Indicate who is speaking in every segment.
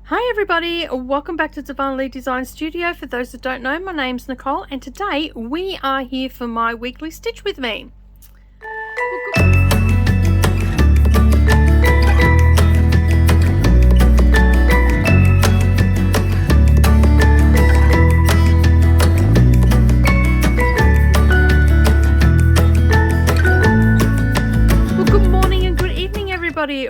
Speaker 1: Hi everybody, welcome back to Darvanalee Designs Studio. For those that don't know, my name's Nicole and today we are here for my weekly Stitch with me.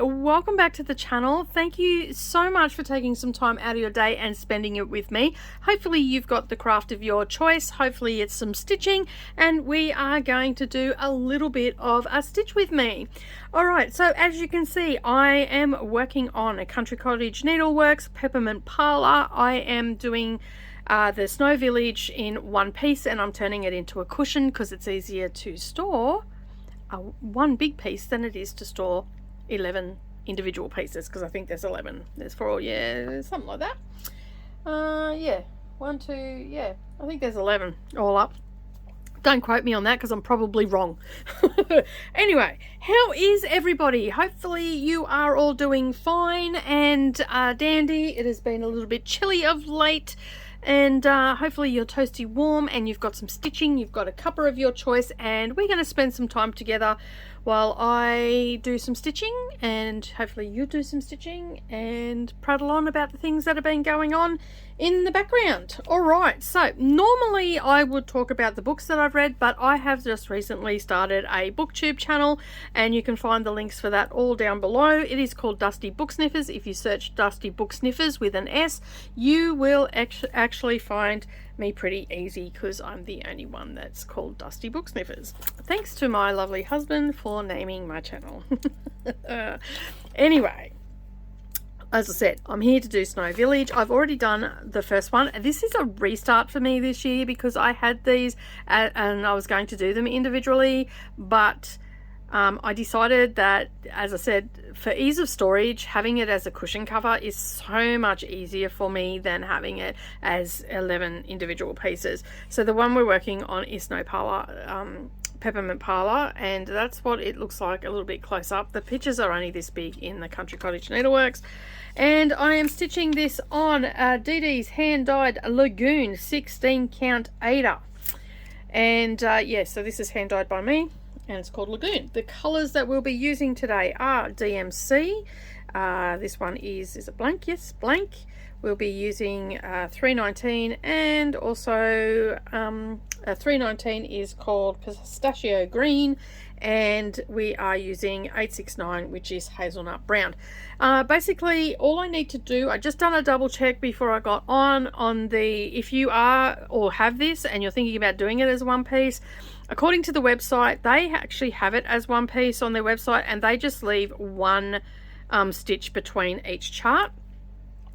Speaker 1: Welcome back to the channel. Thank you so much for taking some time out of your day and spending it with me. Hopefully you've got the craft of your choice. Hopefully it's some stitching and we are going to do a little bit of a stitch with me. Alright, so as you can see, I am working on a Country Cottage Needleworks Peppermint Parlor. I am doing the Snow Village in one piece and I'm turning it into a cushion because it's easier to store one big piece than it is to store 11 individual pieces, because I think there's 11. There's 4, yeah, something like that. Yeah, 1, 2, yeah, I think there's 11 all up. Don't quote me on that because I'm probably wrong. Anyway, how is everybody? Hopefully you are all doing fine and dandy. It has been a little bit chilly of late. And hopefully you're toasty warm and you've got some stitching, you've got a cuppa of your choice, and we're going to spend some time together while I do some stitching and hopefully you do some stitching and prattle on about the things that have been going on in the background. Alright, so normally I would talk about the books that I've read, but I have just recently started a booktube channel and you can find the links for that all down below. It is called Dusty Book Sniffers. If you search Dusty Book Sniffers with an S, you will actually find me pretty easy because I'm the only one that's called Dusty Book Sniffers. Thanks to my lovely husband for naming my channel. Anyway, as I said, I'm here to do Snow Village. I've already done the first one. This is a restart for me this year because I had these and I was going to do them individually, but I decided that, as I said, for ease of storage, having it as a cushion cover is so much easier for me than having it as 11 individual pieces. So the one we're working on is Snow Parlor, Peppermint Parlor, and that's what it looks like a little bit close up. The pictures are only this big in the Country Cottage Needleworks. And I am stitching this on DD's hand-dyed Lagoon 16 count Ada. And yeah, so this is hand-dyed by me. And it's called Lagoon. The colours that we'll be using today are DMC. This one is it blank? Yes, blank. We'll be using 319 and also 319 is called Pistachio Green, and we are using 869, which is Hazelnut Brown. Basically, all I need to do, I just done a double check before I got on the, if you are or have this and you're thinking about doing it as one piece, according to the website, they actually have it as one piece on their website and they just leave one stitch between each chart,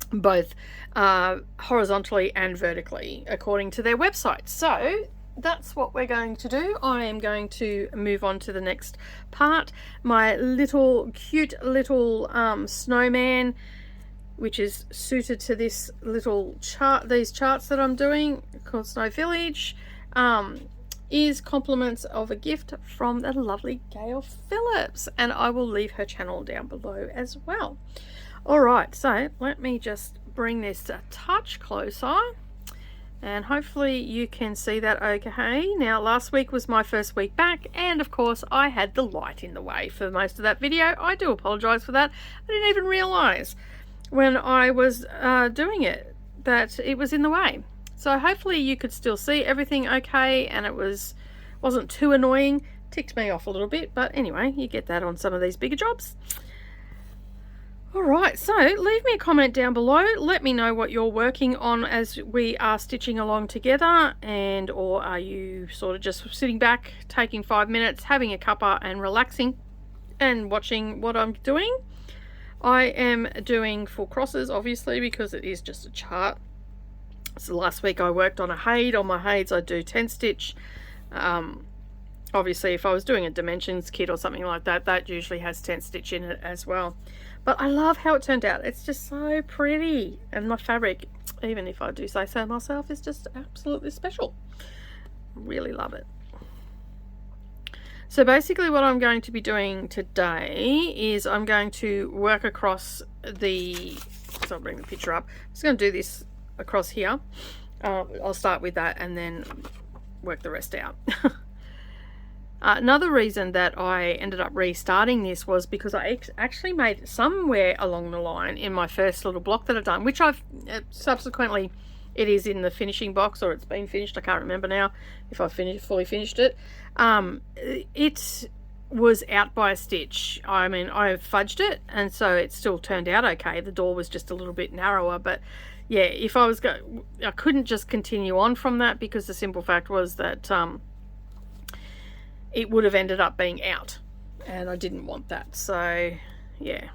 Speaker 1: both horizontally and vertically, according to their website. So that's what we're going to do. I am going to move on to the next part. My little cute little snowman, which is suited to this little chart, these charts that I'm doing, called Snow Village, is compliments of a gift from the lovely Gail Phillips, and I will leave her channel down below as well. Alright, so let me just bring this a touch closer and hopefully you can see that okay. Now, last week was my first week back and of course I had the light in the way for most of that video. I do apologize for that. I didn't even realize when I was doing it that it was in the way. So hopefully you could still see everything okay and it wasn't too annoying. Ticked me off a little bit, but anyway, you get that on some of these bigger jobs. Alright, so leave me a comment down below. Let me know what you're working on as we are stitching along together, and or are you sort of just sitting back, taking 5 minutes, having a cuppa and relaxing and watching what I'm doing. I am doing full crosses obviously because it is just a chart. So last week I worked on a hade. On my hades I do 10 stitch. Obviously if I was doing a dimensions kit or something like that, that usually has 10 stitch in it as well. But I love how it turned out. It's just so pretty, and my fabric, even if I do say so myself, is just absolutely special. Really love it. So basically what I'm going to be doing today is I'm going to work across the So I'll bring the picture up. I'm just going to do this across here. I'll start with that and then work the rest out. Another reason that I ended up restarting this was because I actually made somewhere along the line in my first little block that I've done, which I've subsequently, it is in the finishing box, or it's been finished. I can't remember now if I fully finished it. It was out by a stitch. I mean, I fudged it, and so it still turned out okay. The door was just a little bit narrower, but yeah, if I was I couldn't just continue on from that, because the simple fact was that it would have ended up being out, and I didn't want that. So yeah,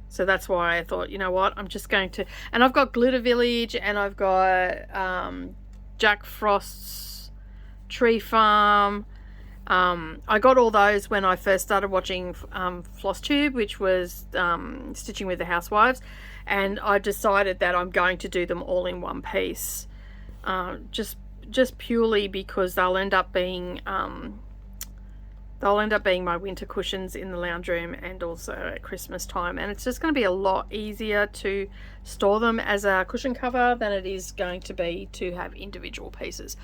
Speaker 1: so that's why I thought, you know what, I'm just going to, and I've got Glitter Village, and I've got Jack Frost's Tree Farm. I got all those when I first started watching Flosstube, which was Stitching with the Housewives, and I decided that I'm going to do them all in one piece, just purely because they'll end up being my winter cushions in the lounge room, and also at Christmas time, and it's just going to be a lot easier to store them as a cushion cover than it is going to be to have individual pieces.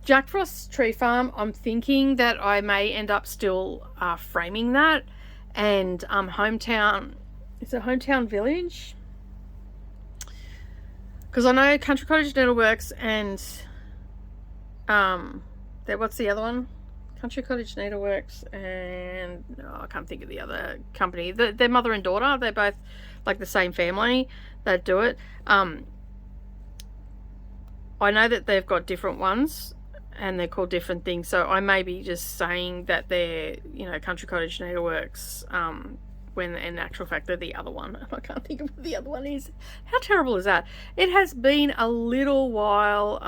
Speaker 1: Jack Frost's Tree Farm, I'm thinking that I may end up still framing that, and Hometown, is it Hometown Village? Because I know Country Cottage Needleworks and what's the other one? Country Cottage Needleworks and I can't think of the other company. They're mother and daughter. They're both like the same family that do it. I know that they've got different ones, and they're called different things, so I may be just saying that they're, you know, Country Cottage Needleworks, when in actual fact they're the other one. I can't think of what the other one is. How terrible is that? It has been a little while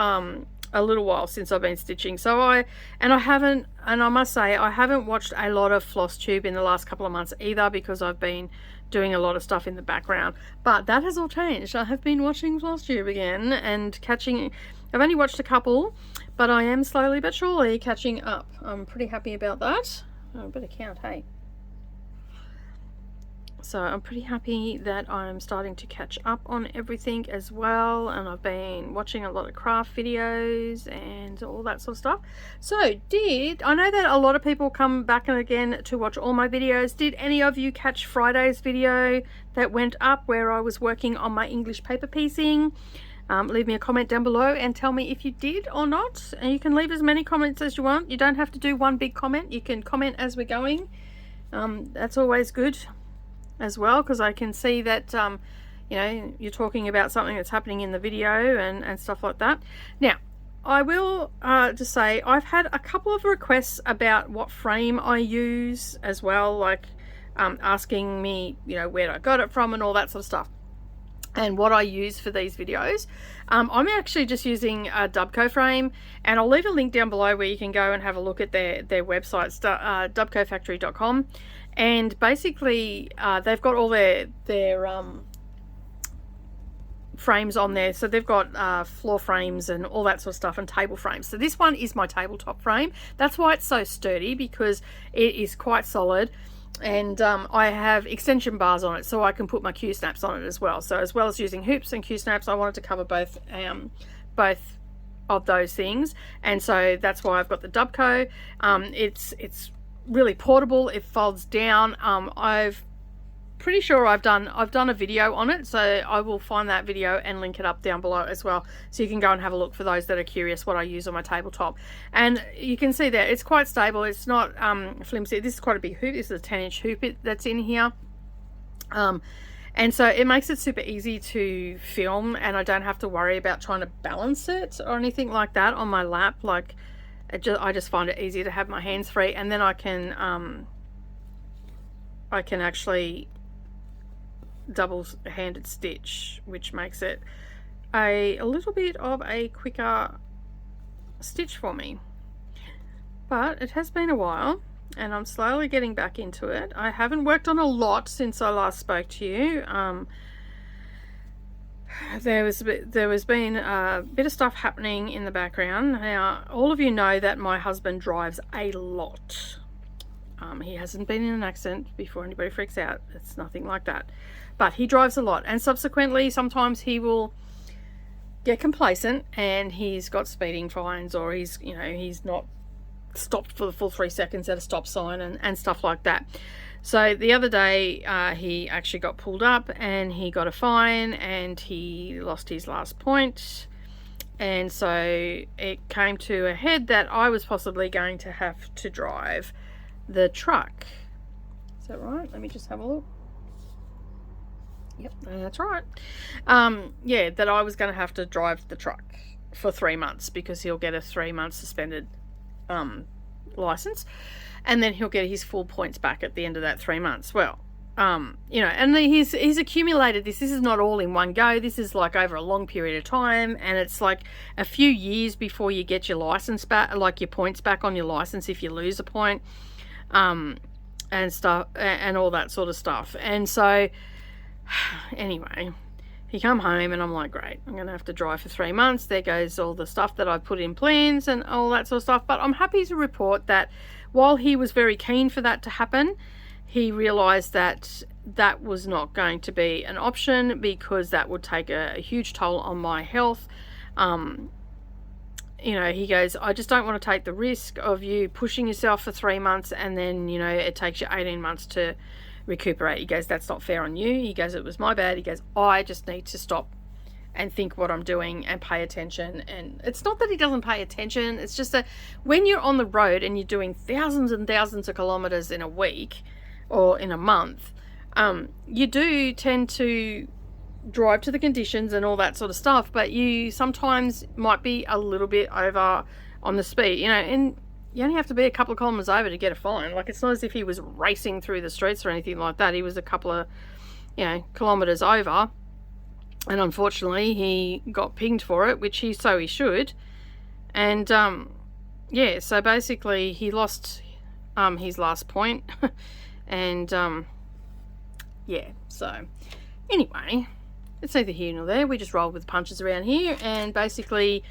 Speaker 1: since I've been stitching, so I must say I haven't watched a lot of Flosstube in the last couple of months either, because I've been doing a lot of stuff in the background, but that has all changed. I have been watching Flosstube again and catching. I've only watched a couple, but I am slowly but surely catching up. I'm pretty happy about that. Oh, I better count, hey. So I'm pretty happy that I'm starting to catch up on everything as well, and I've been watching a lot of craft videos and all that sort of stuff. So I know that a lot of people come back and again to watch all my videos. Did any of you catch Friday's video that went up where I was working on my English paper piecing? Leave me a comment down below and tell me if you did or not, and you can leave as many comments as you want. You don't have to do one big comment. You can comment as we're going. That's always good as well, because I can see that you know, you're talking about something that's happening in the video and stuff like that. Now I will just say I've had a couple of requests about what frame I use as well, like asking me, you know, where I got it from and all that sort of stuff, and what I use for these videos. I'm actually just using a Dubco frame, and I'll leave a link down below where you can go and have a look at their website, dubcofactory.com, and basically they've got all their frames on there. So they've got floor frames and all that sort of stuff, and table frames. So this one is my tabletop frame. That's why it's so sturdy, because it is quite solid. And I have extension bars on it, so I can put my Q-snaps on it as well. So as well as using hoops and Q-snaps, I wanted to cover both of those things, and so that's why I've got the Dubco. It's really portable. It folds down. I've pretty sure I've done a video on it, so I will find that video and link it up down below as well, so you can go and have a look for those that are curious what I use on my tabletop. And you can see that it's quite stable. It's not flimsy. This is quite a big hoop. This is a 10-inch hoop that's in here, and so it makes it super easy to film, and I don't have to worry about trying to balance it or anything like that on my lap. Like I just find it easier to have my hands free, and then I can actually double-handed stitch, which makes it a little bit of a quicker stitch for me. But it has been a while, and I'm slowly getting back into it. I haven't worked on a lot since I last spoke to you. There was been a bit of stuff happening in the background. Now, all of you know that my husband drives a lot. He hasn't been in an accident before anybody freaks out. It's nothing like that. but he drives a lot, and subsequently sometimes he will get complacent and he's got speeding fines, or he's, you know, he's not stopped for the full 3 seconds at a stop sign and stuff like that. So the other day he actually got pulled up and he got a fine and he lost his last point, and so it came to a head that I was possibly going to have to drive the truck. Is that right? Let me just have a look. Yep, that's right. Yeah, that I was going to have to drive the truck for 3 months, because he'll get a 3-month suspended license, and then he'll get his full points back at the end of that 3 months. Well, you know, and he's accumulated this. This is not all in one go. This is like over a long period of time, and it's like a few years before you get your license back, like your points back on your license if you lose a point, and stuff, and all that sort of stuff. And so anyway, he come home and I'm like, great, I'm gonna have to drive for 3 months. There goes all the stuff that I put in plans and all that sort of stuff. But I'm happy to report that while he was very keen for that to happen, he realized that that was not going to be an option, because that would take a huge toll on my health. You know, he goes, I just don't want to take the risk of you pushing yourself for 3 months and then, you know, it takes you 18 months to recuperate. He goes, that's not fair on you. He goes, it was my bad. He goes, I just need to stop and think what I'm doing and pay attention. And it's not that he doesn't pay attention, it's just that when you're on the road and you're doing thousands and thousands of kilometers in a week or in a month, you do tend to drive to the conditions and all that sort of stuff, but you sometimes might be a little bit over on the speed, you know, and you only have to be a couple of kilometers over to get a fine. Like, it's not as if he was racing through the streets or anything like that. He was a couple of, you know, kilometers over, and unfortunately he got pinged for it, which he should. And yeah, so basically he lost his last point. And yeah, so anyway, it's neither here nor there. We just roll with the punches around here. And basically,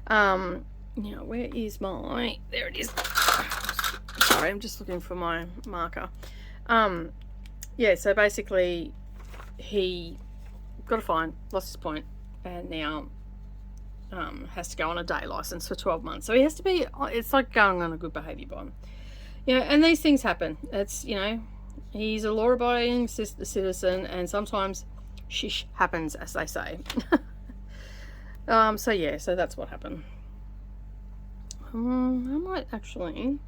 Speaker 1: you know, where is my, there it is. Sorry, I'm just looking for my marker. Yeah, so basically he got a fine, lost his point, and now has to go on a day license for 12 months. So he has to be, it's like going on a good behaviour bond. You know, and these things happen. It's, you know, he's a law-abiding citizen, and sometimes shish happens, as they say. So yeah, so that's what happened. I might actually,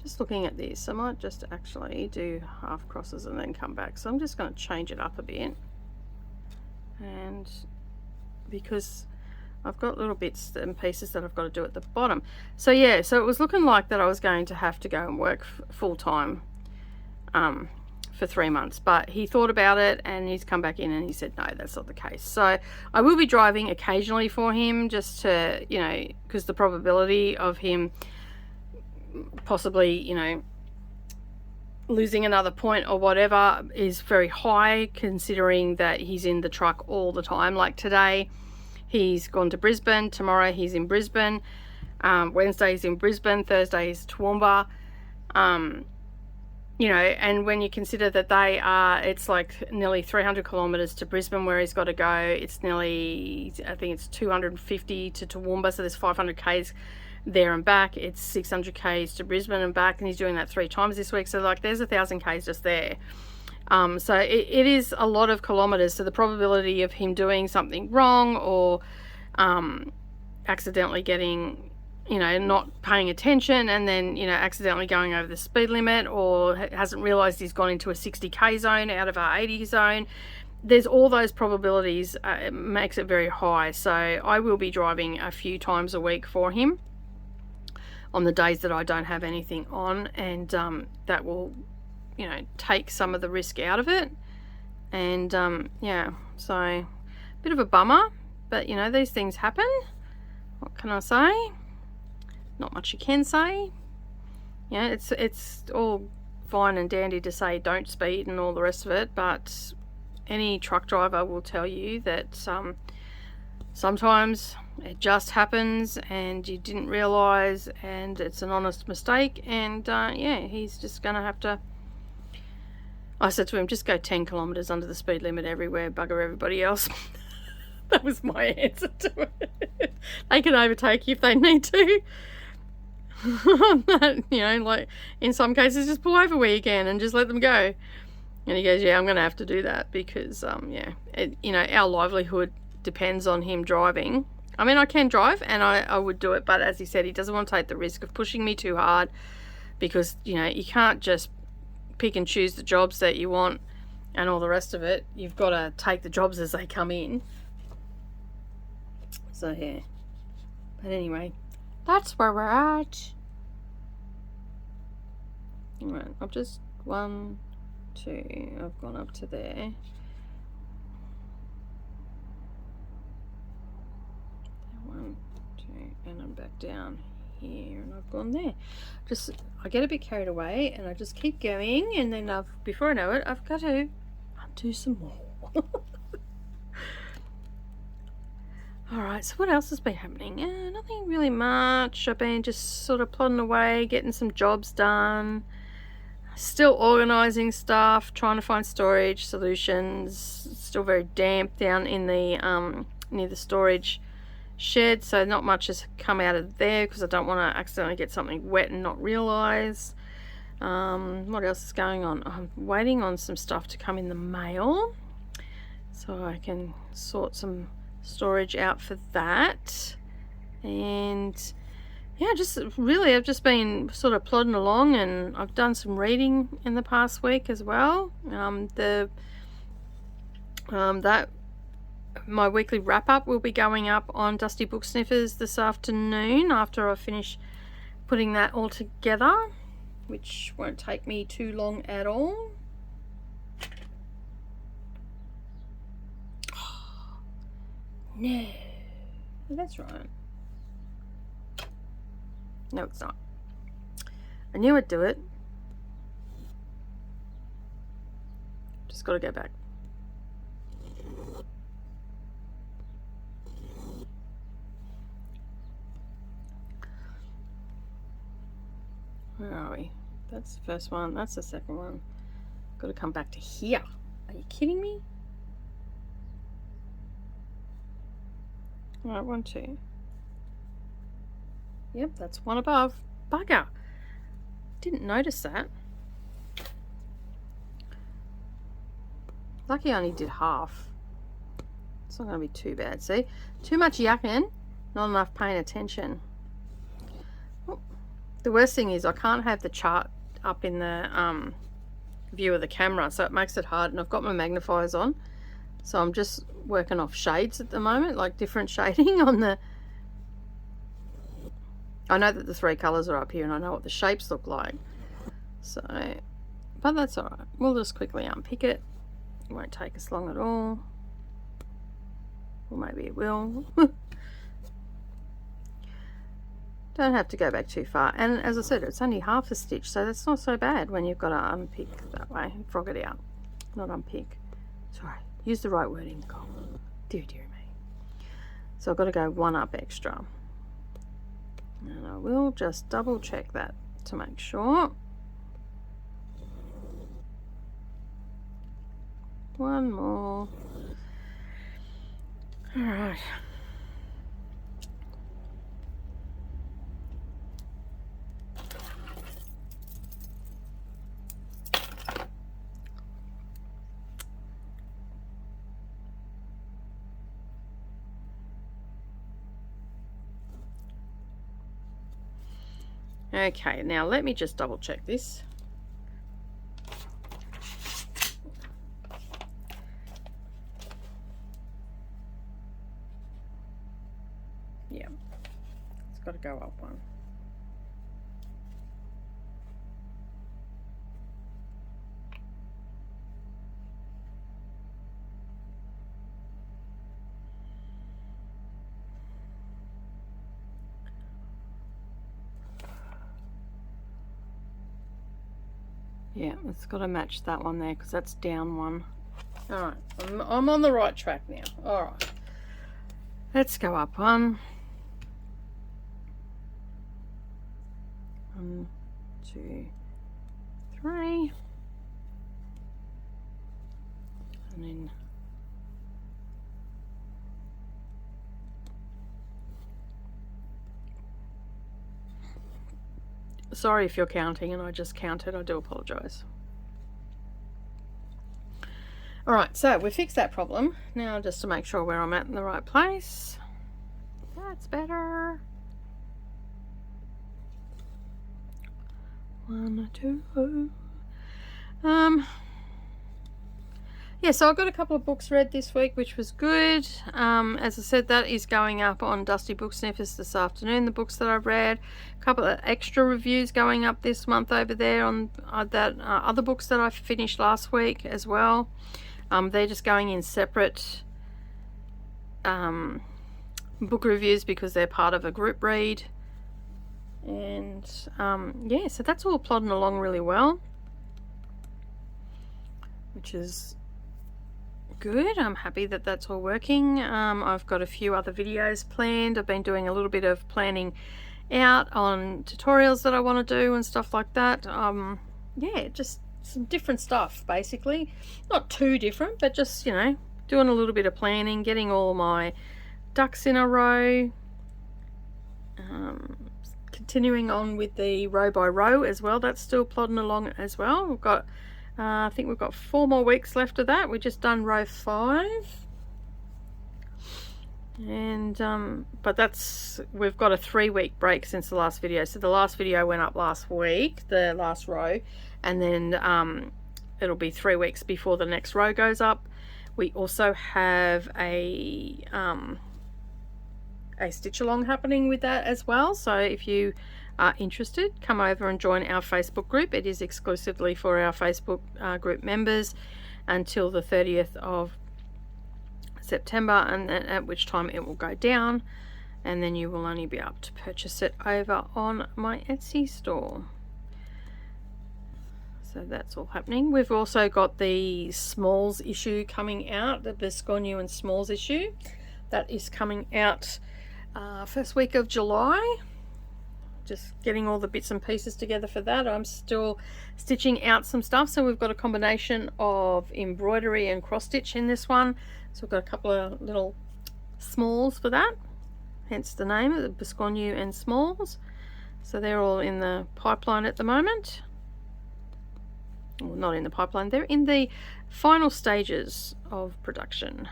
Speaker 1: just looking at this, I might just actually do half crosses and then come back. So I'm just going to change it up a bit, and because I've got little bits and pieces that I've got to do at the bottom. So yeah, so it was looking like that I was going to have to go and work full-time for 3 months, but he thought about it and he's come back in and he said no, that's not the case. So I will be driving occasionally for him, just to, you know, because the probability of him possibly, you know, losing another point or whatever is very high, considering that he's in the truck all the time. Like today he's gone to Brisbane, tomorrow he's in Brisbane, Wednesday he's in Brisbane, Thursday he's Toowoomba. You know, and when you consider that they are, it's like nearly 300 kilometres to Brisbane where he's got to go. It's nearly, I think it's 250 to Toowoomba, so there's 500 k's there and back. It's 600 k's to Brisbane and back, and he's doing that 3 times this week. So like there's 1,000 k's just there. So it is a lot of kilometres. So the probability of him doing something wrong or accidentally getting, you know, not paying attention and then, you know, accidentally going over the speed limit, or hasn't realised he's gone into a 60k zone out of our 80 zone. There's all those probabilities. It makes it very high. So I will be driving a few times a week for him on the days that I don't have anything on, and that will, you know, take some of the risk out of it. And yeah, so a bit of a bummer, but you know, these things happen. What can I say? Not much you can say. Yeah, it's all fine and dandy to say don't speed and all the rest of it, but any truck driver will tell you that sometimes it just happens and you didn't realize, and it's an honest mistake, and yeah, he's just gonna have to I said to him, just go 10 kilometres under the speed limit everywhere, bugger everybody else. That was my answer to it. They can overtake you if they need to. You know, like in some cases, just pull over where you can and just let them go. And he goes, yeah, I'm going to have to do that because, yeah, you know, our livelihood depends on him driving. I mean, I can drive and I would do it, but as he said, he doesn't want to take the risk of pushing me too hard because, you know, you can't just pick and choose the jobs that you want and all the rest of it. You've got to take the jobs as they come in. So, yeah. But anyway, that's where we're at. Alright, I've just 1, 2, I've gone up to there. 1, 2, and I'm back down here, and I've gone there. Just, I get a bit carried away, and I just keep going, and then before I know it, I've got to undo some more. Alright, so what else has been happening? Nothing really much. I've been just sort of plodding away, getting some jobs done. Still organising stuff, trying to find storage solutions. It's still very damp down in the near the storage shed, so not much has come out of there because I don't want to accidentally get something wet and not realise. What else is going on? I'm waiting on some stuff to come in the mail so I can sort some storage out for that. And yeah, I've just been sort of plodding along, and I've done some reading in the past week as well. My weekly wrap-up will be going up on Dusty Book Sniffers this afternoon after I finish putting that all together, which won't take me too long at all. No, that's right. No, it's not. I knew I'd do it. Just got to go back. Where are we? That's the first one. That's the second one. Got to come back to here. Are you kidding me? All right, 1, 2. Yep, that's one above. Bugger. Didn't notice that. Lucky I only did half. It's not going to be too bad. See? Too much yakking, not enough paying attention. Oh. The worst thing is I can't have the chart up in the view of the camera, so it makes it hard, and I've got my magnifiers on. So I'm just working off shades at the moment, like different shading on the... I know that the 3 colours are up here and I know what the shapes look like. So, but that's alright. We'll just quickly unpick it. It won't take us long at all. Or maybe it will. Don't have to go back too far. And as I said, it's only half a stitch, so that's not so bad when you've got to unpick that way. Frog it out. Not unpick. Sorry. Use the right wording, Nicole. Dear me. So I've got to go 1 up extra. And I will just double check that to make sure. 1 more. All right. Okay, now let me just double check this. Yeah, it's got to go up 1. Yeah, it's got to match that one there because that's down 1. All right, I'm on the right track now. All right, let's go up 1. 1, 2, 3. and then sorry if you're counting and I just counted, I do apologize. Alright, so we fixed that problem. Now just to make sure where I'm at in the right place. That's better. 1, 2. Yeah, so I got a couple of books read this week, which was good. As I said, that is going up on Dusty Book Sniffers this afternoon, the books that I've read. A couple of extra reviews going up this month over there on other books that I finished last week as well. They're just going in separate book reviews because they're part of a group read. And yeah, so that's all plodding along really well, which is good. I'm happy that that's all working. I've got a few other videos planned. I've been doing a little bit of planning out on tutorials that I want to do and stuff like that. Yeah, just some different stuff basically. Not too different, but just, you know, doing a little bit of planning, getting all my ducks in a row. Continuing on with the row by row as well. That's still plodding along as well. We've got I think we've got 4 more weeks left of that. We've just done row 5, and but that's, we've got a 3-week break since the last video. So the last video went up last week, the last row, and then it'll be 3 weeks before the next row goes up. We also have a stitch along happening with that as well. So if you are interested, come over and join our Facebook group. It is exclusively for our Facebook group members until the 30th of September, and at which time it will go down, and then you will only be able to purchase it over on my Etsy store. So that's all happening. We've also got the Smalls issue coming out, the Biscogne and Smalls issue. That is coming out first week of July. Just getting all the bits and pieces together for that. I'm still stitching out some stuff, so we've got a combination of embroidery and cross stitch in this one. So we've got a couple of little smalls for that, hence the name of the Biscogne and Smalls. So they're all in the pipeline at the moment. Well, not in the pipeline, they're in the final stages of production.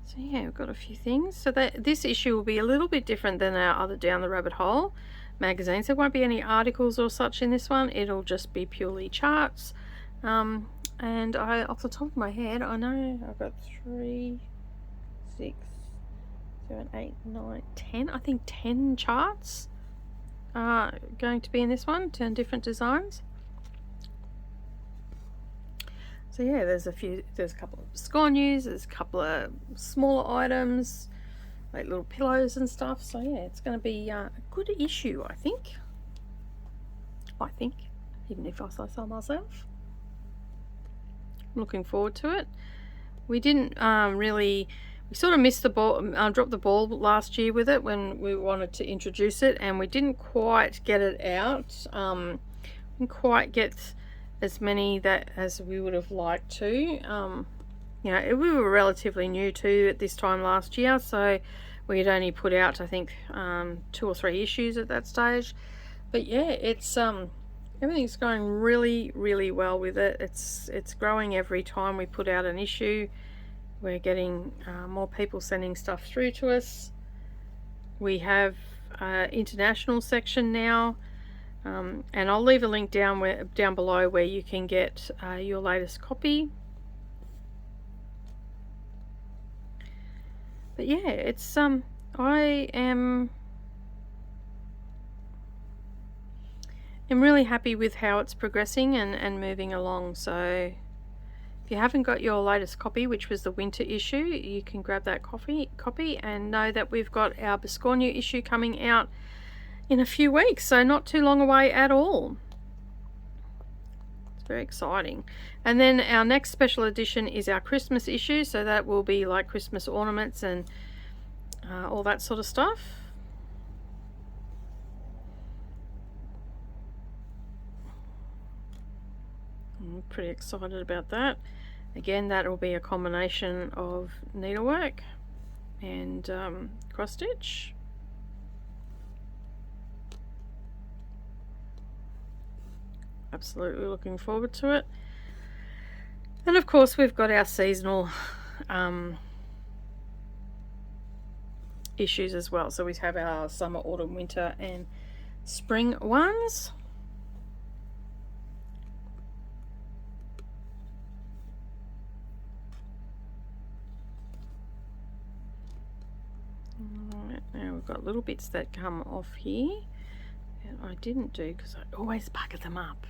Speaker 1: So yeah, we've got a few things. So this issue will be a little bit different than our other Down the Rabbit Hole magazines. There won't be any articles or such in this one. It'll just be purely charts. And I, off the top of my head, I know I've got 3, 6, 7, 8, 9, 10. I think 10 charts are going to be in this one, 10 different designs. So yeah, there's a couple of Biscognes, there's a couple of smaller items, like little pillows and stuff. So yeah, it's going to be a good issue, I think. Even if I say so myself. I'm looking forward to it. We didn't we sort of missed the ball, dropped the ball last year with it when we wanted to introduce it, and we didn't quite get it out. Didn't quite get as many as we would have liked to. You know, we were relatively new too at this time last year, so we had only put out, I think, 2 or 3 issues at that stage. But yeah, it's everything's going really, really well with it. It's growing every time we put out an issue. We're getting more people sending stuff through to us. We have an international section now. And I'll leave a link down below where you can get your latest copy. But yeah, it's I am really happy with how it's progressing and moving along. So if you haven't got your latest copy, which was the winter issue, you can grab that copy and know that we've got our Biscogne issue coming out in a few weeks, so not too long away at all. It's very exciting. And then our next special edition is our Christmas issue, so that will be like Christmas ornaments and all that sort of stuff. I'm pretty excited about that. Again, that will be a combination of needlework and cross stitch. Absolutely looking forward to it. And of course we've got our seasonal issues as well. So we have our summer, autumn, winter and spring ones. Right, now we've got little bits that come off here and I didn't do because I always bucket them up.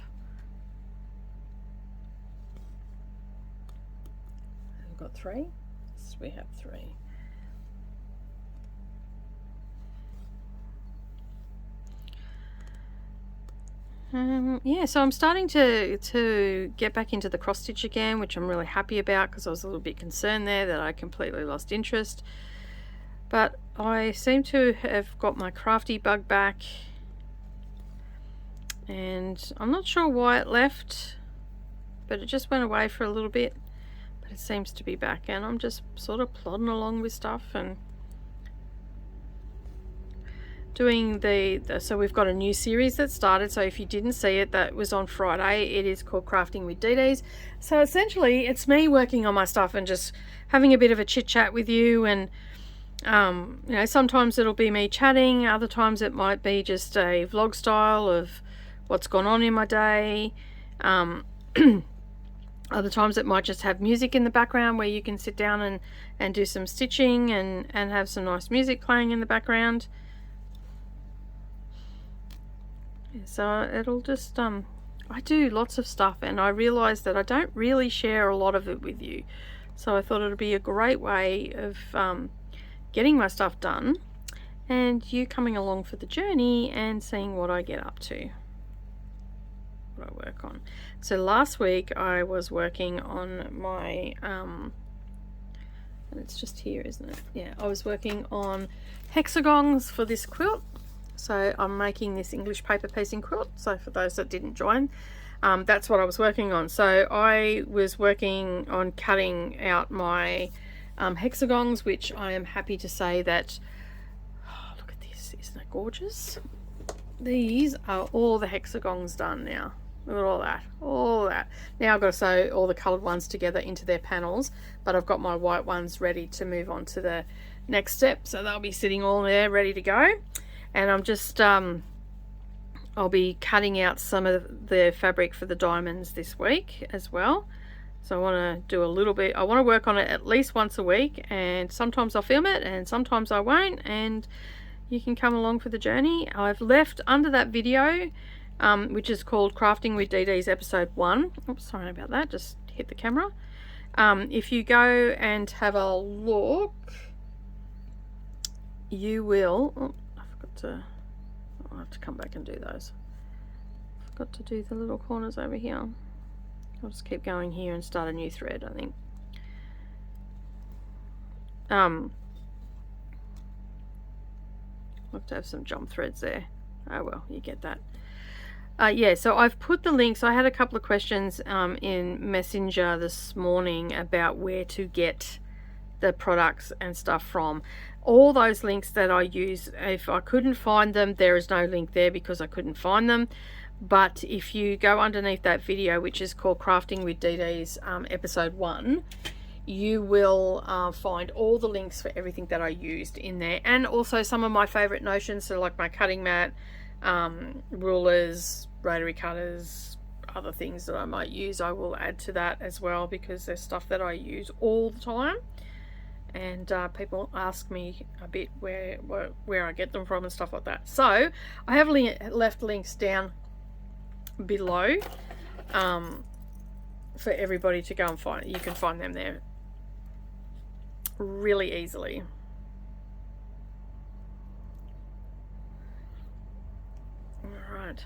Speaker 1: We've got 3. Yes, we have 3. Yeah, so I'm starting to get back into the cross stitch again, which I'm really happy about because I was a little bit concerned there that I completely lost interest. But I seem to have got my crafty bug back, and I'm not sure why it left, but it just went away for a little bit, but it seems to be back, and I'm just sort of plodding along with stuff and doing so we've got a new series that started. So if you didn't see it, that was on Friday. It is called Crafting with DDs. So essentially it's me working on my stuff and just having a bit of a chit chat with you, and you know, sometimes it'll be me chatting, other times it might be just a vlog style of what's gone on in my day. Other times it might just have music in the background where you can sit down and do some stitching and have some nice music playing in the background. So it'll just I do lots of stuff, and I realize that I don't really share a lot of it with you, so I thought it would be a great way of getting my stuff done and you coming along for the journey and seeing what I get up to, what I work on. So last week I was working on my and it's just here, isn't it? Yeah, I was working on hexagons for this quilt. So I'm making this English paper piecing quilt. So for those that didn't join, that's what I was working on. So I was working on cutting out my hexagons, which I am happy to say that, oh, look at this, isn't it gorgeous? These are all the hexagons done now. Look at all that. Now I've got to sew all the coloured ones together into their panels, but I've got my white ones ready to move on to the next step. So they'll be sitting all there ready to go. And I'm just, I'll be cutting out some of the fabric for the diamonds this week as well. So I want to do a little bit, I want to work on it at least once a week, and sometimes I'll film it and sometimes I won't, and you can come along for the journey. I've left under that video, which is called Crafting with DDs episode 1. Oops, sorry about that, just hit the camera. If you go and have a look, you will, I'll have to come back and do those. Forgot to do the little corners over here. I'll just keep going here and start a new thread, I think. I'll have to have some jump threads there. Oh well, you get that. Yeah, so I've put the links. I had a couple of questions in Messenger this morning about where to get the products and stuff from. All those links that I use, if I couldn't find them, there is no link there because I couldn't find them. But if you go underneath that video, which is called Crafting with DDs episode 1, you will find all the links for everything that I used in there, and also some of my favorite notions, so like my cutting mat, rulers, rotary cutters, other things that I might use. I will add to that as well because there's stuff that I use all the time, and people ask me a bit where I get them from and stuff like that. So I have left links down below for everybody to go and find. You can find them there really easily. All right.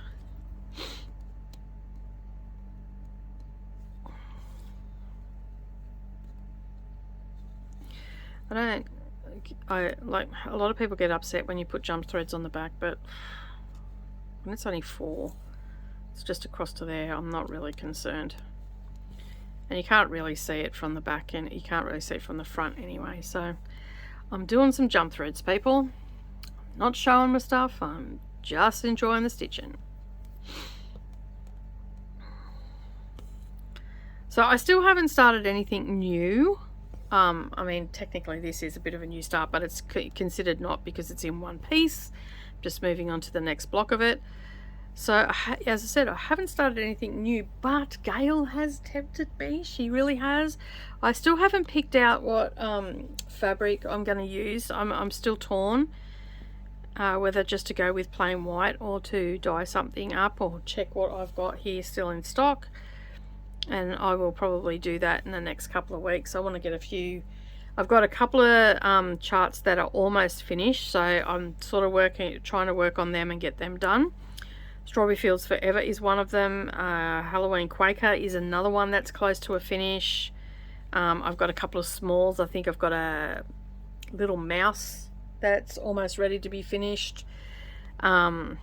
Speaker 1: I like, a lot of people get upset when you put jump threads on the back, but when it's only 4, it's just across to there, I'm not really concerned. and you can't really see it from the back, and you can't really see it from the front anyway. So I'm doing some jump threads, people. I'm not showing my stuff, I'm just enjoying the stitching. So I still haven't started anything new. I mean, technically this is a bit of a new start, but it's considered not because it's in one piece. Just moving on to the next block of it. So as I said, I haven't started anything new, but Gail has tempted me. She really has. I still haven't picked out what fabric I'm going to use. I'm still torn whether just to go with plain white or to dye something up, or check what I've got here still in stock. And I will probably do that in the next couple of weeks. I want to get a few. I've got a couple of charts that are almost finished, so I'm sort of trying to work on them and get them done. Strawberry Fields Forever is one of them. Halloween Quaker is another one that's close to a finish. I've got a couple of smalls. I think I've got a little mouse that's almost ready to be finished from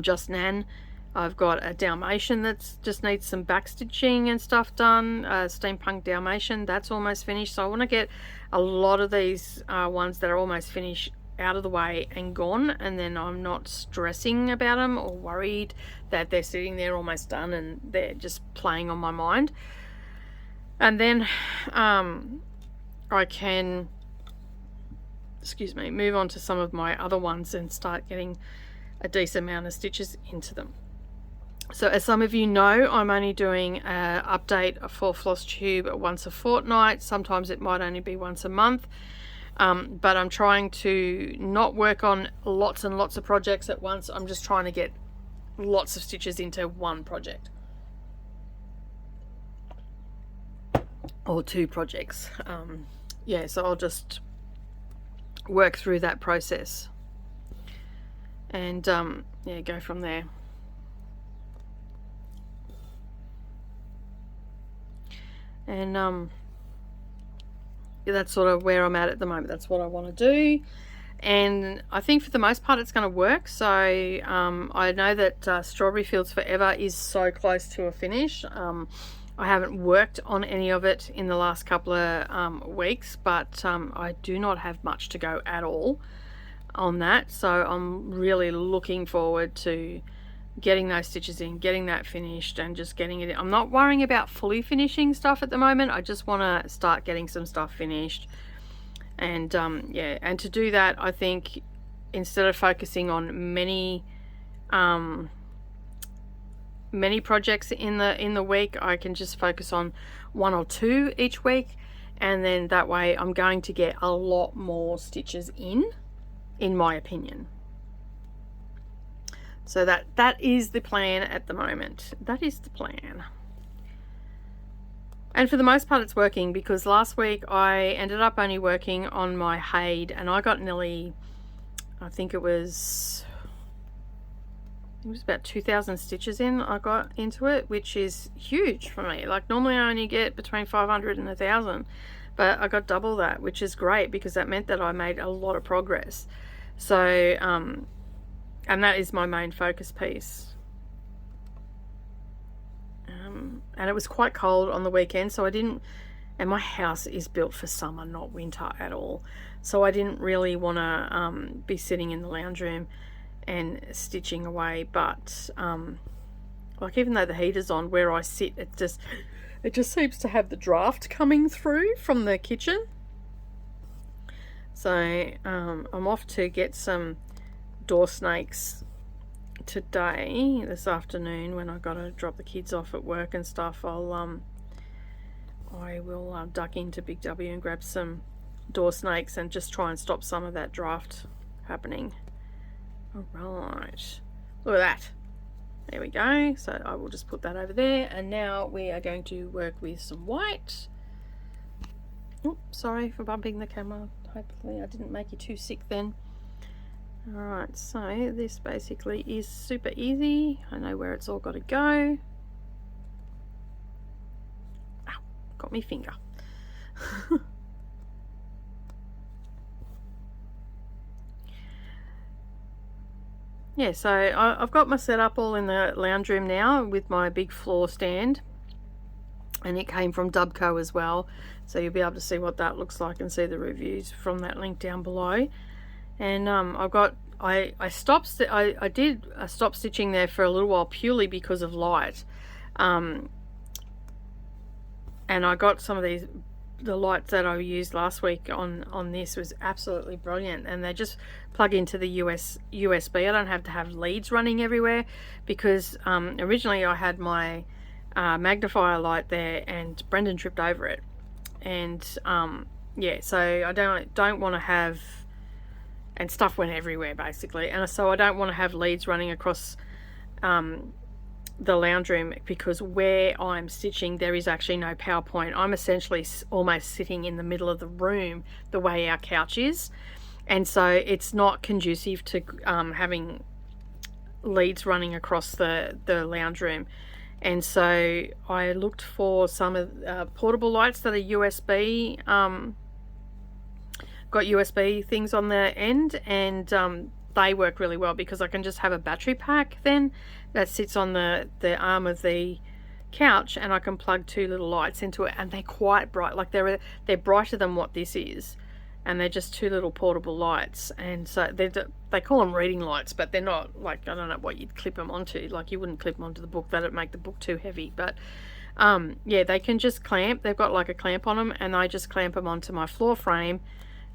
Speaker 1: Just Nan. I've got a Dalmatian that just needs some backstitching and stuff done. Steampunk Dalmatian, that's almost finished. So I want to get a lot of these ones that are almost finished out of the way and gone, and then I'm not stressing about them or worried that they're sitting there almost done and they're just playing on my mind. And then I can, move on to some of my other ones and start getting a decent amount of stitches into them. So as some of you know, I'm only doing an update for Flosstube once a fortnight. Sometimes it might only be once a month. But I'm trying to not work on lots and lots of projects at once. I'm just trying to get lots of stitches into one project. Or two projects. Yeah, so I'll just work through that process. And yeah, go from there. And that's sort of where I'm at the moment. That's what I want to do, and I think for the most part it's going to work. So I know that Strawberry Fields Forever is so close to a finish. I haven't worked on any of it in the last couple of weeks, but I do not have much to go at all on that, so I'm really looking forward to getting those stitches in, getting that finished, and just getting it in. I'm not worrying about fully finishing stuff at the moment. I just want to start getting some stuff finished. And yeah, and to do that, I think instead of focusing on many projects in the week, I can just focus on one or two each week, and then that way I'm going to get a lot more stitches in my opinion. So that is the plan at the moment. That is the plan. And for the most part it's working, because last week I ended up only working on my Haid, and I got nearly, I think it was about 2,000 stitches in. I got into it, which is huge for me. Like normally I only get between 500 and 1,000, but I got double that, which is great because that meant that I made a lot of progress. So and that is my main focus piece. And it was quite cold on the weekend, so I didn't, and my house is built for summer, not winter at all, so I didn't really want to be sitting in the lounge room and stitching away. But like even though the heater's on, where I sit, it just seems to have the draft coming through from the kitchen. So I'm off to get some door snakes today, this afternoon, when I gotta drop the kids off at work and stuff. I will duck into Big W and grab some door snakes and just try and stop some of that draft happening. All right, look at that. There we go. So I will just put that over there, and now we are going to work with some white. Oh, sorry for bumping the camera. Hopefully I didn't make you too sick then. Alright, so this basically is super easy. I know where it's all got to go. Ow, got me finger. Yeah, so I've got my setup all in the lounge room now with my big floor stand. and it came from Dubco as well, so you'll be able to see what that looks like and see the reviews from that link down below. And I did stop stitching there for a little while purely because of light, and I got some of the lights that I used last week on this was absolutely brilliant, and they just plug into the USB. I don't have to have leads running everywhere, because originally I had my magnifier light there and Brendan tripped over it, and yeah, so I don't want to have, and stuff went everywhere basically, and so I don't want to have leads running across the lounge room, because where I'm stitching there is actually no power point. I'm essentially almost sitting in the middle of the room the way our couch is, and so it's not conducive to having leads running across the lounge room. And so I looked for some of portable lights that are USB, got USB things on the end, and they work really well because I can just have a battery pack then that sits on the arm of the couch, and I can plug 2 little lights into it, and they're quite bright. Like they're brighter than what this is, and they're just 2 little portable lights. And so they call them reading lights, but they're not, like, I don't know what you'd clip them onto. Like you wouldn't clip them onto the book, that'd make the book too heavy. But yeah, they can just clamp. They've got like a clamp on them, and I just clamp them onto my floor frame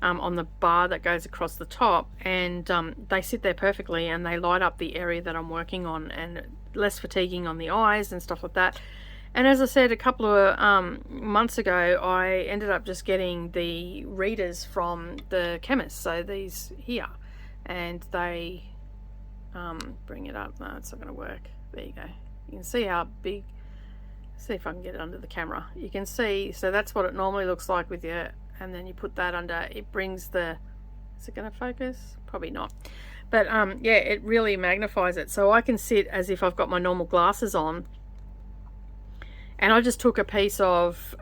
Speaker 1: on the bar that goes across the top, and they sit there perfectly, and they light up the area that I'm working on, and less fatiguing on the eyes and stuff like that. And as I said a couple of months ago, I ended up just getting the readers from the chemist, so these here, and they bring it up. No, it's not going to work. There you go. You can see how big. See if I can get it under the camera. You can see, so that's what it normally looks like with your, and then you put that under, it brings the, is it going to focus? Probably not. But yeah, it really magnifies it. So I can sit as if I've got my normal glasses on. And I just took a piece of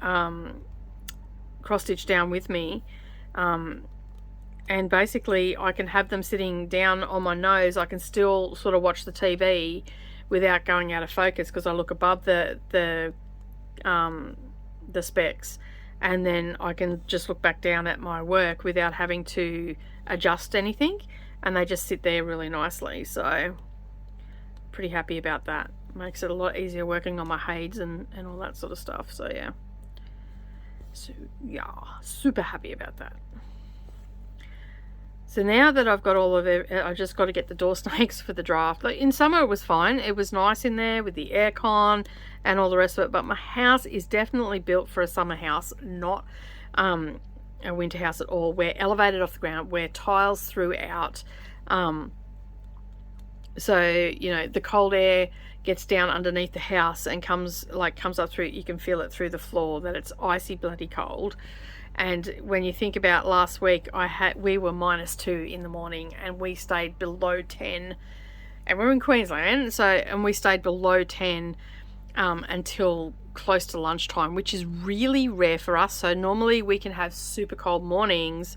Speaker 1: cross stitch down with me. And basically I can have them sitting down on my nose. I can still sort of watch the TV without going out of focus, because I look above the specs, and then I can just look back down at my work without having to adjust anything, and they just sit there really nicely. So pretty happy about that. Makes it a lot easier working on my heids and all that sort of stuff. So yeah, super happy about that. So now that I've got all of it, I just got to get the door snakes for the draft. Like in summer it was fine, it was nice in there with the aircon and all the rest of it, but my house is definitely built for a summer house, not a winter house at all. We're elevated off the ground, we're tiles throughout, so you know, the cold air gets down underneath the house and comes up through, you can feel it through the floor that it's icy bloody cold. And when you think about last week, we were -2 in the morning, and we stayed below 10, and we're in Queensland, so, and we stayed below 10 until close to lunchtime, which is really rare for us. So normally we can have super cold mornings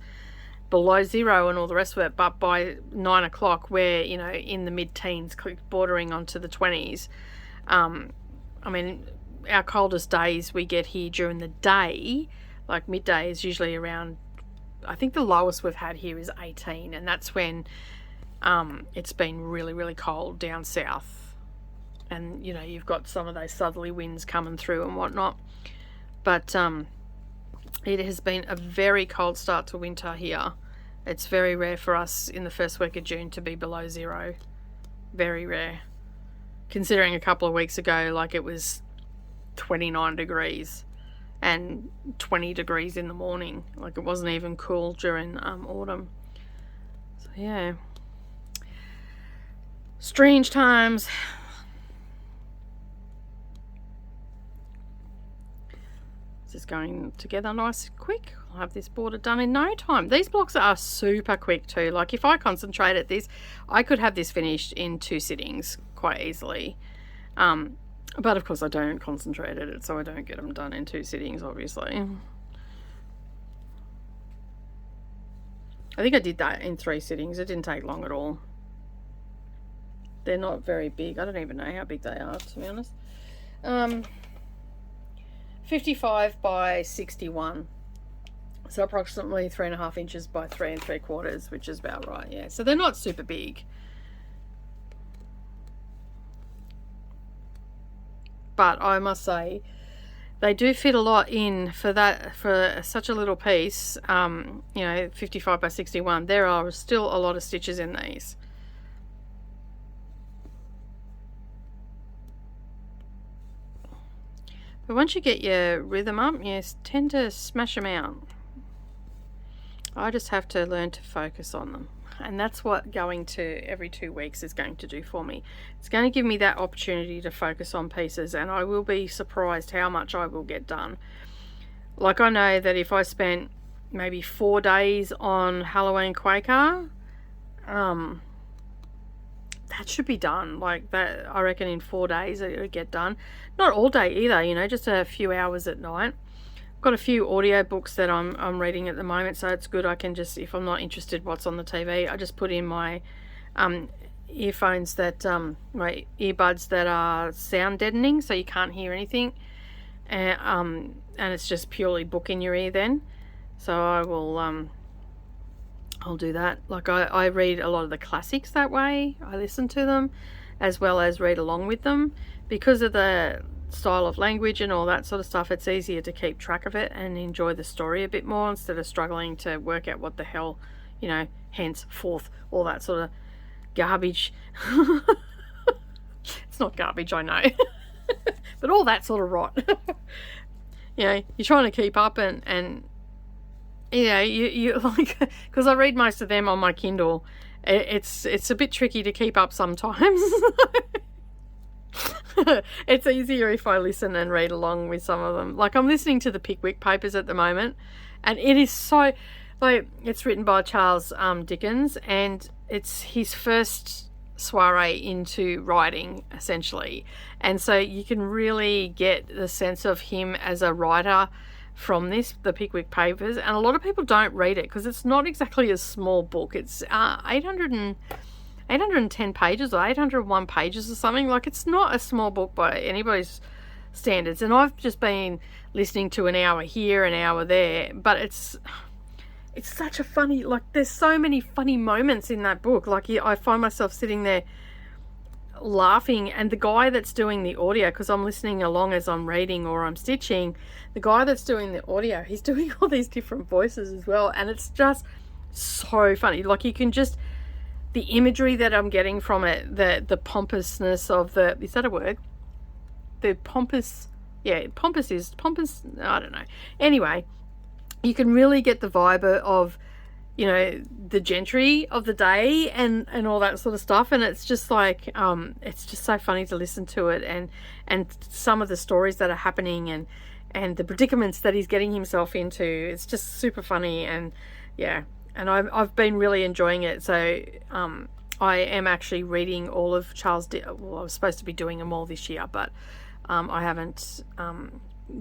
Speaker 1: below 0 and all the rest of it, but by 9 o'clock we're, you know, in the mid-teens, bordering onto the 20s. I mean, our coldest days we get here during the day, like midday, is usually around, I think the lowest we've had here is 18, and that's when it's been really, really cold down south, and you know, you've got some of those southerly winds coming through and whatnot. But it has been a very cold start to winter here. It's very rare for us in the first week of June to be below 0. Very rare, considering a couple of weeks ago, like, it was 29 degrees and 20 degrees in the morning. Like, it wasn't even cool during autumn. So yeah, strange times. This is going together nice and quick. I'll have this border done in no time. These blocks are super quick too. Like, if I concentrate at this, I could have this finished in 2 sittings quite easily. But of course I don't concentrate at it, so I don't get them done in 2 sittings, obviously. I think I did that in 3 sittings. It didn't take long at all. They're not very big. I don't even know how big they are, to be honest. 55 by 61. So approximately 3.5 inches by 3 3/4, which is about right. Yeah, so they're not super big. But I must say, they do fit a lot in for that, for such a little piece. You know, 55 by 61. There are still a lot of stitches in these. But once you get your rhythm up, you tend to smash them out. I just have to learn to focus on them. And that's what going to every 2 weeks is going to do for me. It's going to give me that opportunity to focus on pieces, and I will be surprised how much I will get done. Like, I know that if I spent maybe 4 days on Halloween Quaker, that should be done. Like, that, I reckon in 4 days it'll get done. Not all day either, you know, just a few hours at night. Got a few audio books that I'm reading at the moment, so it's good. I can just, if I'm not interested what's on the TV, I just put in my earphones that my earbuds that are sound deadening, so you can't hear anything, and it's just purely book in your ear then. So I will I'll do that. Like, I read a lot of the classics that way. I listen to them as well as read along with them because of the style of language and all that sort of stuff. It's easier to keep track of it and enjoy the story a bit more instead of struggling to work out what the hell, you know, henceforth, all that sort of garbage. It's not garbage, I know. But all that sort of rot. You know, you're trying to keep up and you know, you like, because I read most of them on my Kindle, it's a bit tricky to keep up sometimes. It's easier if I listen and read along with some of them. Like, I'm listening to the Pickwick Papers at the moment, and it is so, like, it's written by Charles Dickens, and it's his first soiree into writing, essentially. And so you can really get the sense of him as a writer from the Pickwick Papers. And a lot of people don't read it because it's not exactly a small book. It's 810 pages or 801 pages or something. Like, it's not a small book by anybody's standards. And I've just been listening to an hour here, an hour there, but it's such a funny, like, there's so many funny moments in that book. Like, I find myself sitting there laughing, and the guy that's doing the audio, because I'm listening along as I'm reading or I'm stitching, the guy that's doing the audio, he's doing all these different voices as well, and it's just so funny. Like, you can just, the imagery that I'm getting from it, the pompousness of the, is that a word? The pompous, yeah, pompous, I don't know. Anyway, you can really get the vibe of, you know, the gentry of the day and all that sort of stuff. And it's just like, it's just so funny to listen to it, and some of the stories that are happening and the predicaments that he's getting himself into. It's just super funny, and yeah. And I've been really enjoying it. So I am actually reading all of well, I was supposed to be doing them all this year, but I haven't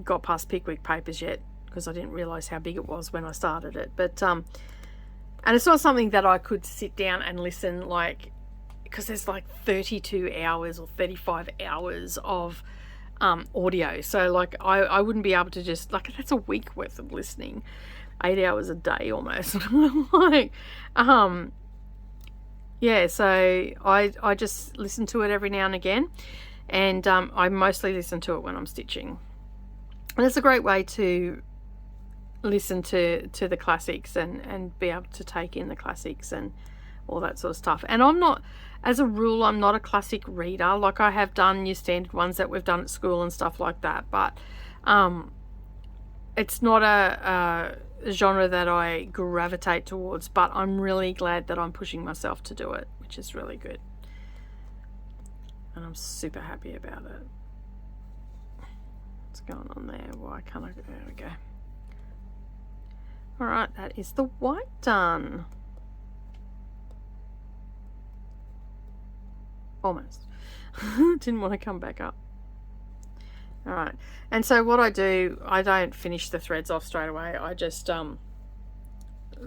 Speaker 1: got past Pickwick Papers yet because I didn't realise how big it was when I started it. But and it's not something that I could sit down and listen, like, because there's like 32 hours or 35 hours of audio. So, like, I wouldn't be able to just, like, that's a week worth of listening. 8 hours a day almost. Like, yeah, so I just listen to it every now and again, and I mostly listen to it when I'm stitching. And it's a great way to listen to the classics and be able to take in the classics and all that sort of stuff. And I'm not, as a rule, I'm not a classic reader. Like, I have done your standard ones that we've done at school and stuff like that, but it's not a genre that I gravitate towards, but I'm really glad that I'm pushing myself to do it, which is really good. And I'm super happy about it. What's going on there? Why can't I? There we go. All right, that is the white done. Almost. Didn't want to come back up. All right, and so what I do, I don't finish the threads off straight away. I just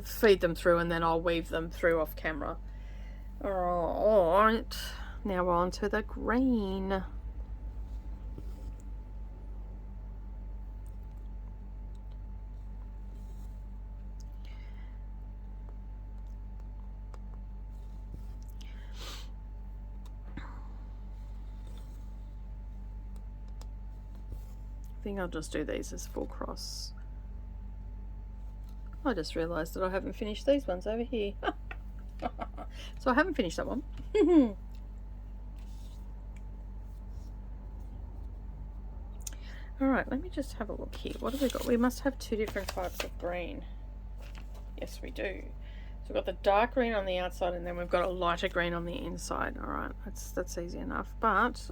Speaker 1: feed them through, and then I'll weave them through off camera. All right, now we're on to the green. think I'll just do these as full cross. I just realised that I haven't finished these ones over here. So I haven't finished that one. Alright, let me just have a look here. What have we got? We must have two different types of green. Yes, we do. So we've got the dark green on the outside, and then we've got a lighter green on the inside. Alright, that's easy enough. But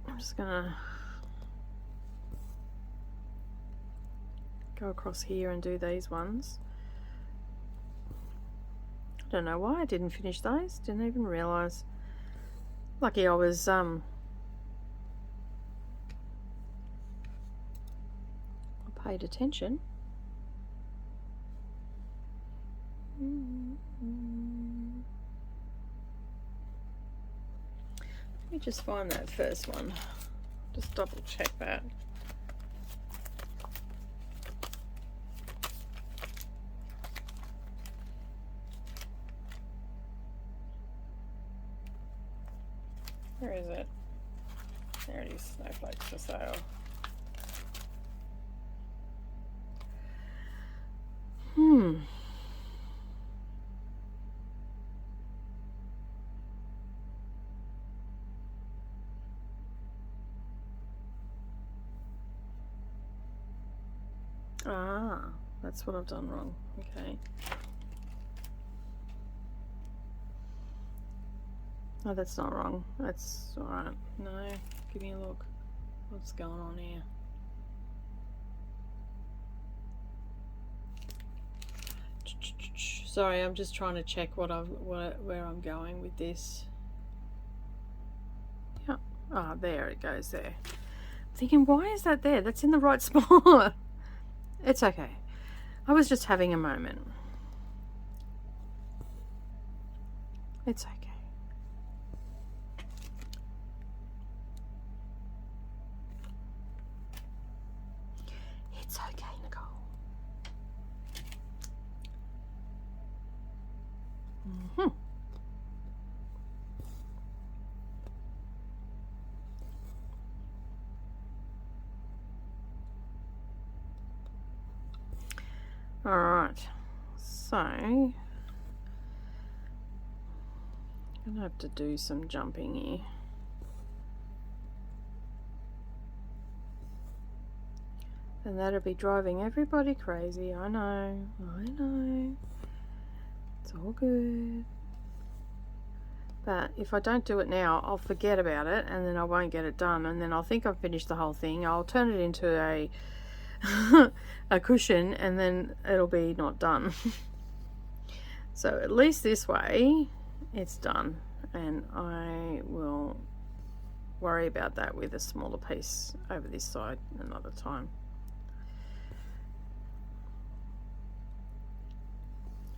Speaker 1: I'm just gonna go across here and do these ones. I don't know why I didn't finish those. Didn't even realise. Lucky I was I paid attention. Let me just find that first one. Just double check that. Where is it? There it is, snowflakes for sale. Ah, that's what I've done wrong. Okay. No, that's not wrong. That's alright. No, give me a look. What's going on here? Sorry, I'm just trying to check where I'm going with this. Yeah. Ah, there it goes there. I'm thinking, why is that there? That's in the right spot. It's okay. I was just having a moment. It's okay. It's okay, Nicole. All right, so I'm gonna have to do some jumping here. And that'll be driving everybody crazy. I know. It's all good. But if I don't do it now, I'll forget about it, and then I won't get it done, and then I'll think I've finished the whole thing. I'll turn it into a a cushion, and then it'll be not done. So at least this way it's done, and I will worry about that with a smaller piece over this side another time.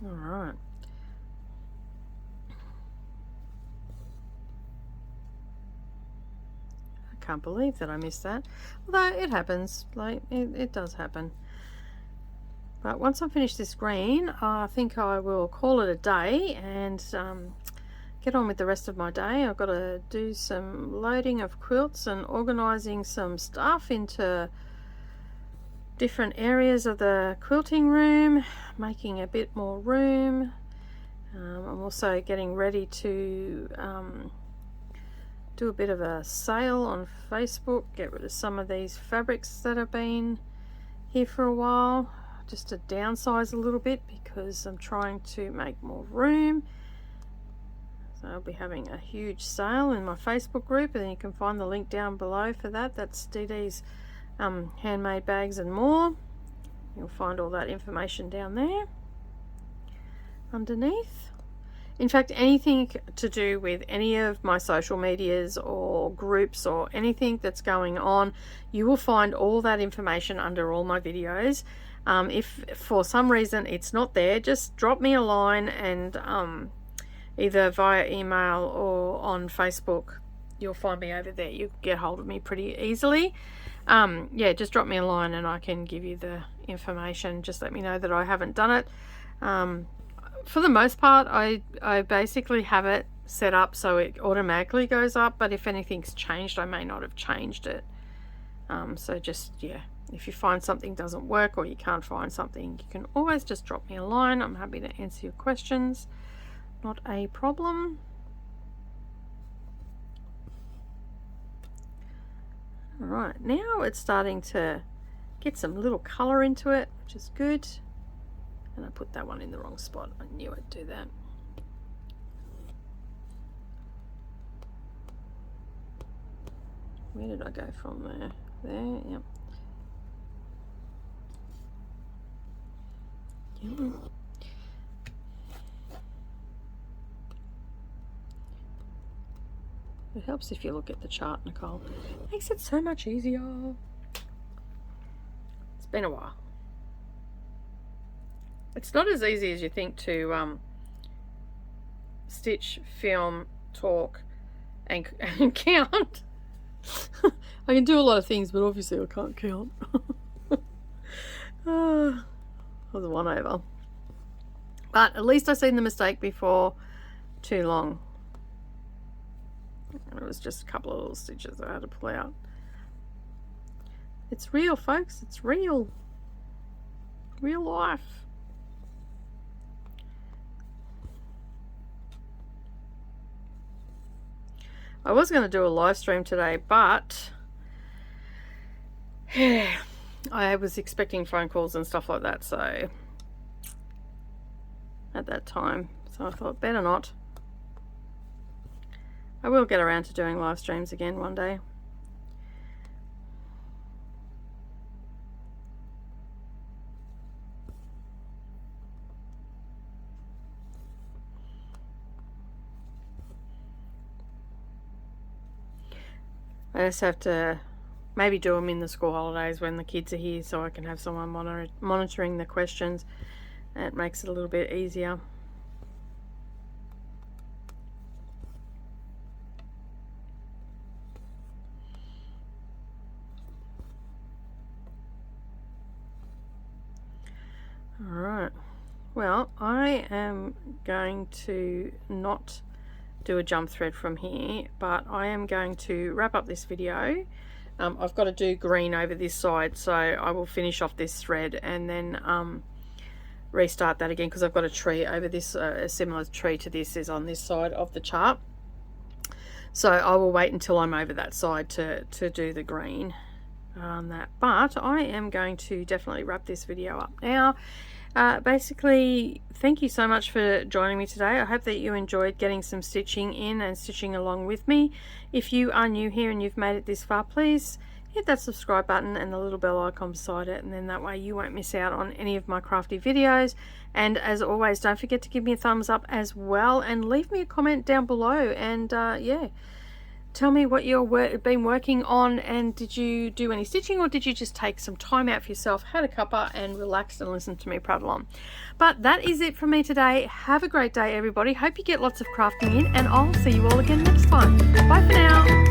Speaker 1: All right. I can't believe that I missed that. Although it happens, like it does happen. But once I finish this green, I think I will call it a day and get on with the rest of my day. I've got to do some loading of quilts and organising some stuff into different areas of the quilting room, making a bit more room. I'm also getting ready to do a bit of a sale on Facebook, get rid of some of these fabrics that have been here for a while, just to downsize a little bit because I'm trying to make more room. So I'll be having a huge sale in my Facebook group, and you can find the link down below for that. That's DD's handmade bags and more. You'll find all that information down there underneath. In fact, anything to do with any of my social medias or groups or anything that's going on, you will find all that information under all my videos. If for some reason it's not there, just drop me a line, and either via email or on Facebook, you'll find me over there. You get hold of me pretty easily. Yeah, just drop me a line and I can give you the information. Just let me know that I haven't done it. For the most part, I basically have it set up so it automatically goes up, but if anything's changed, I may not have changed it. So just, yeah, if you find something doesn't work or you can't find something, you can always just drop me a line. I'm happy to answer your questions. Not a problem. All right, now it's starting to get some little color into it, which is good. And I put that one in the wrong spot. I knew I'd do that. Where did I go from there? There, yep. It helps if you look at the chart, Nicole. It makes it so much easier. It's been a while. It's not as easy as you think to stitch, film, talk, and count. I can do a lot of things, but obviously I can't count. I was a 1 over. But at least I seen the mistake before too long. And it was just a couple of little stitches I had to pull out. It's real, folks. It's real. Real life. I was going to do a live stream today, but I was expecting phone calls and stuff like that, so at that time, so I thought better not. I will get around to doing live streams again one day. I just have to maybe do them in the school holidays when the kids are here, so I can have someone monitoring the questions. It makes it a little bit easier. Alright, well, I am going to not do a jump thread from here, but I am going to wrap up this video. I've got to do green over this side, so I will finish off this thread and then restart that again, because I've got a tree over this, a similar tree to this is on this side of the chart. So I will wait until I'm over that side to do the green on that. But I am going to definitely wrap this video up now. Basically, thank you so much for joining me today. I hope that you enjoyed getting some stitching in and stitching along with me. If you are new here and you've made it this far, please hit that subscribe button and the little bell icon beside it, and then that way you won't miss out on any of my crafty videos. And as always, don't forget to give me a thumbs up as well, and leave me a comment down below, and yeah, tell me what you've been working on, and did you do any stitching, or did you just take some time out for yourself, had a cuppa and relaxed and listened to me prattle on. But that is it from me today. Have a great day, everybody. Hope you get lots of crafting in, and I'll see you all again next time. Bye for now.